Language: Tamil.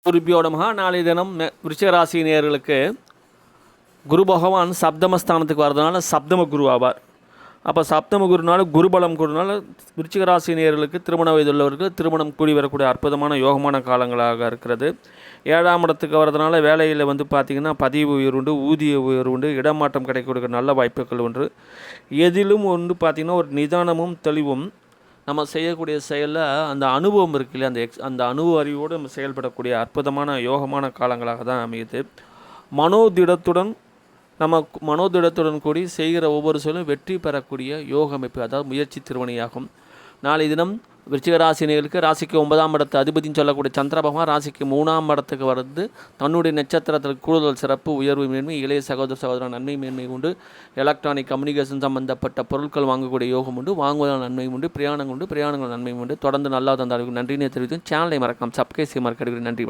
குருபியோ நமஹ. நாளைய தினம் விருச்சிக நேயர்களுக்கு குரு பகவான் சப்தமஸ்தானத்துக்கு வர்றதுனால சப்தம குரு ஆவார். அப்போ சப்தம குருனால குருபலம் குருனால விருச்சிக நேயர்களுக்கு திருமண வயதுள்ளவர்கள் திருமணம் கூடி வரக்கூடிய அற்புதமான யோகமான காலங்களாக இருக்கிறது. 7ஆம் இடத்துக்கு வர்றதுனால வேலையில் பார்த்திங்கன்னா பதவி உயர்வு உண்டு, ஊதிய உயர்வு உண்டு, இடமாற்றம் கிடைக்கக்கூடிய நல்ல வாய்ப்புகள் உண்டு. எதிலும் பார்த்திங்கன்னா ஒரு நிதானமும் தெளிவும் நம்ம செய்யக்கூடிய செயலில் அந்த அனுபவம் இருக்கு இல்லையா, அந்த அனுபவ அறிவோடு நம்ம செயல்படக்கூடிய அற்புதமான யோகமான காலங்களாக தான் அமையுது. மனோதிடத்துடன் கூடி செய்கிற ஒவ்வொரு செயலும் வெற்றி பெறக்கூடிய யோக அமைப்பு, அதாவது முயற்சி திருவணியாகும். நாளை தினம் விருச்சிக ராசினியர்களுக்கு ராசிக்கு 9ஆம் இடத்து அதிபதினு சொல்லக்கூடிய சந்திர பகவான் ராசிக்கு 3ஆம் இடத்துக்கு வருது. தன்னுடைய நட்சத்திரத்தில் கூடுதல் சிறப்பு, உயர்வு மேன்மை, இளைய சகோதர நன்மை மேன்மை உண்டு. எலக்ட்ரானிக் கம்யூனிகேஷன் சம்பந்தப்பட்ட பொருட்கள் வாங்கக்கூடிய யோகம் உண்டு. வாங்குவதால் நன்மை உண்டு. பிரயாணங்கள் நன்மை உண்டு. தொடர்ந்து நல்லா தந்தார்கள். நன்றினே தெரிவித்து சேனலை மறக்காம சப்ஸ்கிரைப் செய்ய மறக்காதீர்கள். நன்றி.